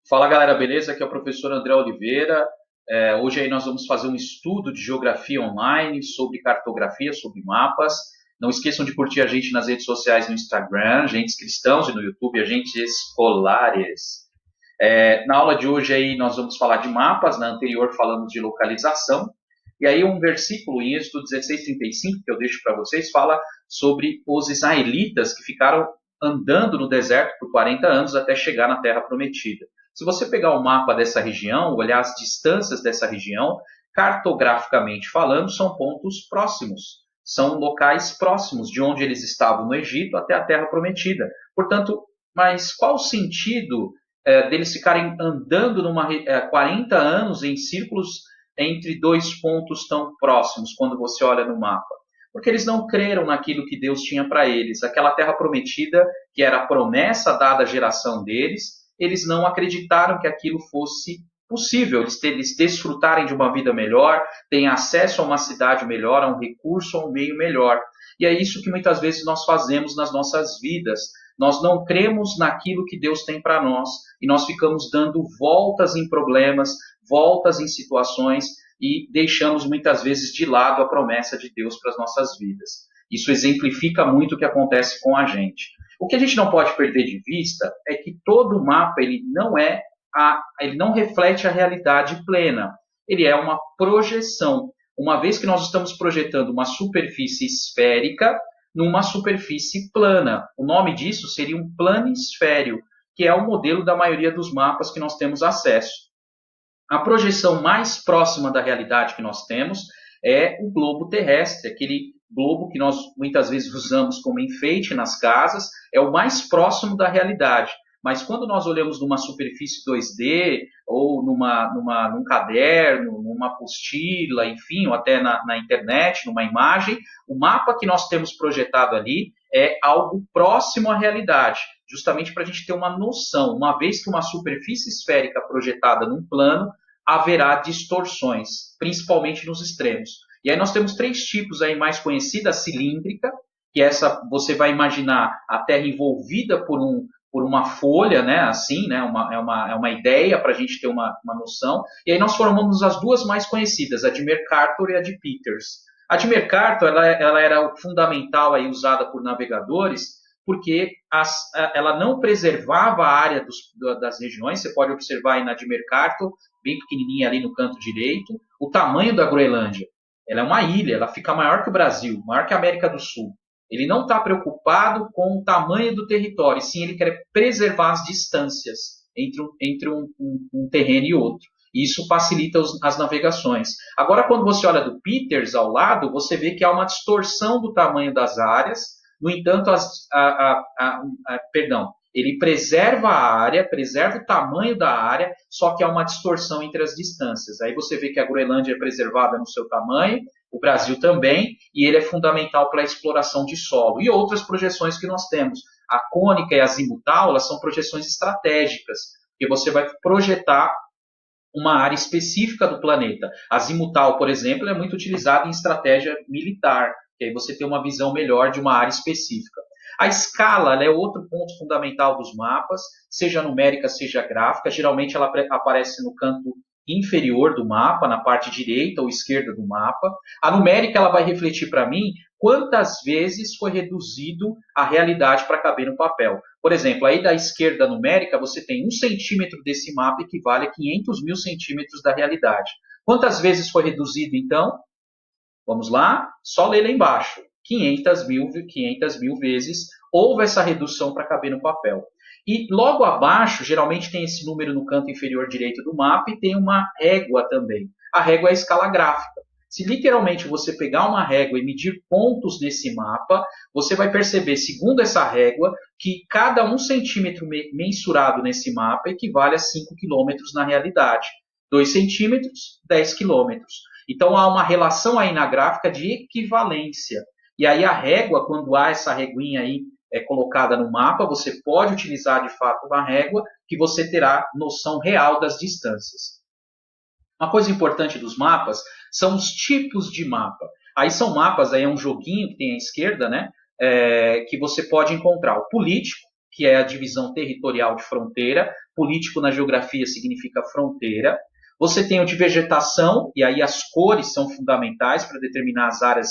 Fala galera, beleza? Aqui é o professor André Oliveira. Hoje aí nós vamos fazer um estudo de geografia online sobre cartografia, sobre mapas. Não esqueçam de curtir a gente nas redes sociais no Instagram, Agentes Cristãos, e no YouTube, Agentes Escolares. Na aula de hoje aí nós vamos falar de mapas, na anterior falamos de localização. E aí um versículo em Êxodo 16:35 que eu deixo para vocês fala sobre os israelitas que ficaram andando no deserto por 40 anos até chegar na Terra Prometida. Se você pegar o mapa dessa região, olhar as distâncias dessa região, cartograficamente falando, são pontos próximos. São locais próximos de onde eles estavam no Egito até a Terra Prometida. Portanto, mas qual o sentido deles ficarem andando 40 anos em círculos entre dois pontos tão próximos quando você olha no mapa? Porque eles não creram naquilo que Deus tinha para eles. Aquela terra prometida, que era a promessa dada à geração deles, eles não acreditaram que aquilo fosse possível, eles desfrutarem de uma vida melhor, terem acesso a uma cidade melhor, a um recurso, a um meio melhor. E é isso que muitas vezes nós fazemos nas nossas vidas. Nós não cremos naquilo que Deus tem para nós e nós ficamos dando voltas em problemas, voltas em situações e deixamos muitas vezes de lado a promessa de Deus para as nossas vidas. Isso exemplifica muito o que acontece com a gente. O que a gente não pode perder de vista é que todo mapa ele não reflete a realidade plena. Ele é uma projeção. Uma vez que nós estamos projetando uma superfície esférica numa superfície plana. O nome disso seria um planisfério, que é o modelo da maioria dos mapas que nós temos acesso. A projeção mais próxima da realidade que nós temos é o globo terrestre, aquele globo que nós muitas vezes usamos como enfeite nas casas, é o mais próximo da realidade. Mas quando nós olhamos numa superfície 2D, ou num caderno, numa apostila, enfim, ou até na internet, numa imagem, o mapa que nós temos projetado ali é algo próximo à realidade, justamente para a gente ter uma noção. Uma vez que uma superfície esférica projetada num plano, haverá distorções, principalmente nos extremos. E aí nós temos três tipos aí mais conhecida: a cilíndrica, que essa você vai imaginar a Terra envolvida por uma folha, né, assim, né, é uma ideia para a gente ter uma noção. E aí nós formamos as duas mais conhecidas, a de Mercator e a de Peters. A de Mercator, ela era fundamental aí, usada por navegadores, porque ela não preservava a área das regiões. Você pode observar aí na de Mercator, bem pequenininha ali no canto direito, o tamanho da Groenlândia. Ela é uma ilha, ela fica maior que o Brasil, maior que a América do Sul. Ele não está preocupado com o tamanho do território, sim, ele quer preservar as distâncias entre um terreno e outro. E isso facilita as navegações. Agora, quando você olha do Peters ao lado, você vê que há uma distorção do tamanho das áreas. No entanto, ele preserva a área, preserva o tamanho da área, só que há uma distorção entre as distâncias. Aí você vê que a Groenlândia é preservada no seu tamanho, o Brasil também, e ele é fundamental para a exploração de solo. E outras projeções que nós temos. A cônica e a azimutal, elas são projeções estratégicas, porque você vai projetar uma área específica do planeta. A azimutal, por exemplo, é muito utilizada em estratégia militar, que aí você tem uma visão melhor de uma área específica. A escala é outro ponto fundamental dos mapas, seja numérica, seja gráfica. Geralmente ela aparece no canto inferior do mapa, na parte direita ou esquerda do mapa. A numérica ela vai refletir para mim quantas vezes foi reduzido a realidade para caber no papel. Por exemplo, aí da esquerda numérica, você tem 1 centímetro desse mapa equivale a 500 mil centímetros da realidade. Quantas vezes foi reduzido, então? Vamos lá? Só ler lá embaixo. 500 mil vezes houve essa redução para caber no papel. E logo abaixo, geralmente tem esse número no canto inferior direito do mapa e tem uma régua também. A régua é a escala gráfica. Se literalmente você pegar uma régua e medir pontos nesse mapa, você vai perceber, segundo essa régua, que cada 1 centímetro mensurado nesse mapa equivale a 5 quilômetros na realidade. 2 centímetros, 10 quilômetros. Então há uma relação aí na gráfica de equivalência. E aí a régua, quando há essa reguinha aí colocada no mapa, você pode utilizar de fato uma régua que você terá noção real das distâncias. Uma coisa importante dos mapas são os tipos de mapa. Aí são mapas, aí é um joguinho que tem à esquerda, né? Que você pode encontrar o político, que é a divisão territorial de fronteira. Político na geografia significa fronteira. Você tem o de vegetação, e aí as cores são fundamentais para determinar as áreas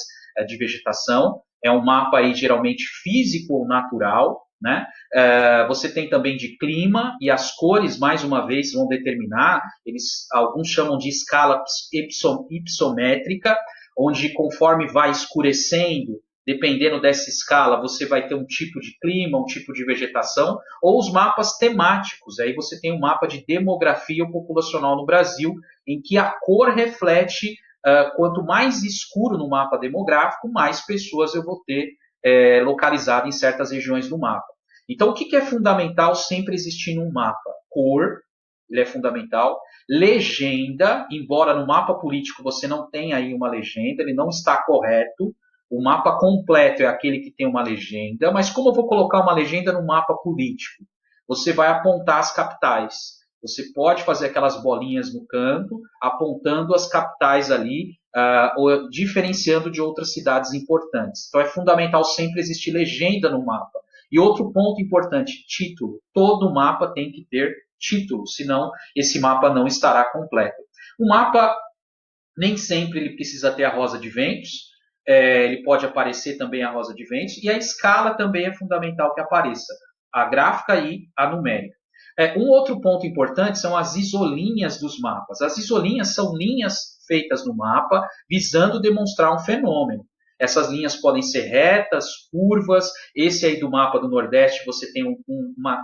de vegetação. É um mapa aí geralmente físico ou natural, né? Você tem também de clima, e as cores, mais uma vez, vão determinar, alguns chamam de escala ipsométrica, onde conforme vai escurecendo, dependendo dessa escala, você vai ter um tipo de clima, um tipo de vegetação, ou os mapas temáticos. Aí você tem um mapa de demografia populacional no Brasil, em que a cor reflete, quanto mais escuro no mapa demográfico, mais pessoas eu vou ter localizado em certas regiões do mapa. Então, o que é fundamental sempre existir num mapa? Cor, ele é fundamental. Legenda, embora no mapa político você não tenha aí uma legenda, ele não está correto. O mapa completo é aquele que tem uma legenda, mas como eu vou colocar uma legenda no mapa político? Você vai apontar as capitais. Você pode fazer aquelas bolinhas no canto, apontando as capitais ali, ou diferenciando de outras cidades importantes. Então é fundamental sempre existir legenda no mapa. E outro ponto importante, título. Todo mapa tem que ter título, senão esse mapa não estará completo. O mapa, nem sempre ele precisa ter a rosa de ventos, ele pode aparecer também a rosa de ventos, e a escala também é fundamental que apareça, a gráfica e a numérica. Um outro ponto importante são as isolinhas dos mapas. As isolinhas são linhas feitas no mapa visando demonstrar um fenômeno. Essas linhas podem ser retas, curvas. Esse aí do mapa do Nordeste, você tem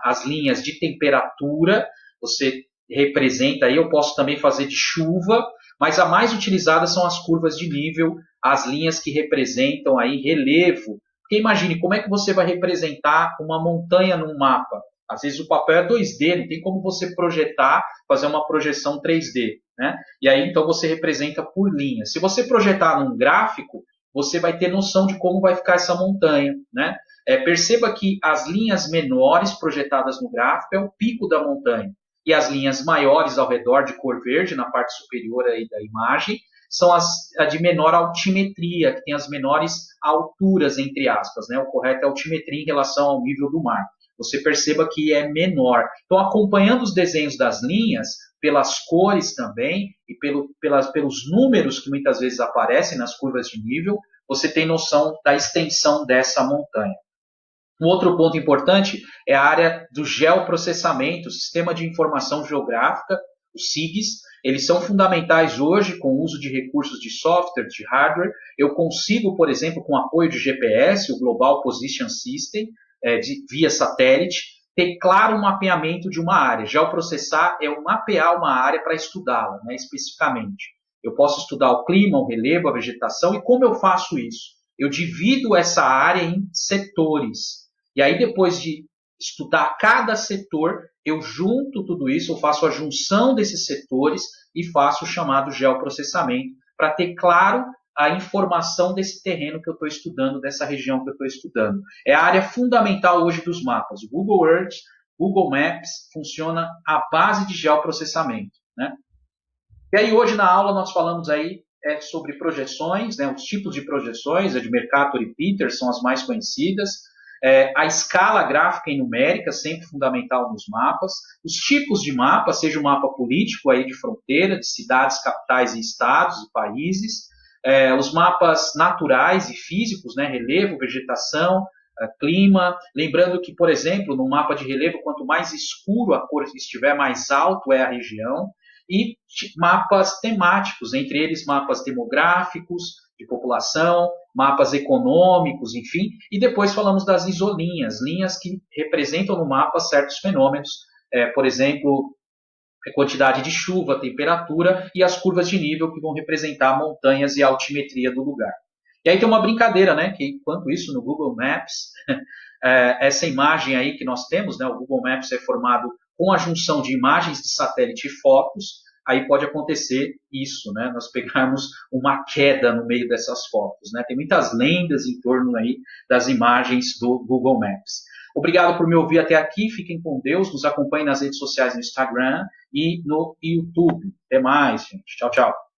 as linhas de temperatura, você representa aí, eu posso também fazer de chuva, mas a mais utilizada são as curvas de nível, as linhas que representam aí relevo. Porque imagine, como é que você vai representar uma montanha num mapa? Às vezes o papel é 2D, não tem como você projetar, fazer uma projeção 3D, né? E aí então você representa por linhas. Se você projetar num gráfico, você vai ter noção de como vai ficar essa montanha, né? Perceba que as linhas menores projetadas no gráfico é o pico da montanha, e as linhas maiores ao redor de cor verde, na parte superior aí da imagem, são a de menor altimetria, que tem as menores alturas, entre aspas, né? O correto é altimetria em relação ao nível do mar. Você perceba que é menor. Então, acompanhando os desenhos das linhas, pelas cores também, e pelos números que muitas vezes aparecem nas curvas de nível, você tem noção da extensão dessa montanha. Um outro ponto importante é a área do geoprocessamento, Sistema de Informação Geográfica, os SIGs. Eles são fundamentais hoje com o uso de recursos de software, de hardware. Eu consigo, por exemplo, com apoio de GPS, o Global Position System, via satélite, ter claro um mapeamento de uma área. Geoprocessar é mapear uma área para estudá-la, né, especificamente. Eu posso estudar o clima, o relevo, a vegetação, e como eu faço isso? Eu divido essa área em setores. E aí, depois de estudar cada setor, eu junto tudo isso, eu faço a junção desses setores e faço o chamado geoprocessamento, para ter claro a informação desse terreno que eu estou estudando, dessa região que eu estou estudando. É a área fundamental hoje dos mapas. O Google Earth, Google Maps, funciona à base de geoprocessamento, né? E aí, hoje na aula, nós falamos aí sobre projeções, né, os tipos de projeções, a de Mercator e Peters são as mais conhecidas, a escala gráfica e numérica, sempre fundamental nos mapas, os tipos de mapa, seja o mapa político aí de fronteira, de cidades, capitais e estados e países, os mapas naturais e físicos, né, relevo, vegetação, clima, lembrando que, por exemplo, no mapa de relevo, quanto mais escuro a cor estiver, mais alto é a região, e mapas temáticos, entre eles mapas demográficos, de população, mapas econômicos, enfim, e depois falamos das isolinhas, linhas que representam no mapa certos fenômenos, por exemplo, a quantidade de chuva, temperatura e as curvas de nível que vão representar montanhas e a altimetria do lugar. E aí tem uma brincadeira, né, que enquanto isso no Google Maps, essa imagem aí que nós temos, né, o Google Maps é formado com a junção de imagens de satélite e fotos, aí pode acontecer isso, né, nós pegarmos uma queda no meio dessas fotos, né, tem muitas lendas em torno aí das imagens do Google Maps. Obrigado por me ouvir até aqui, fiquem com Deus, nos acompanhem nas redes sociais no Instagram e no YouTube. Até mais, gente. Tchau, tchau.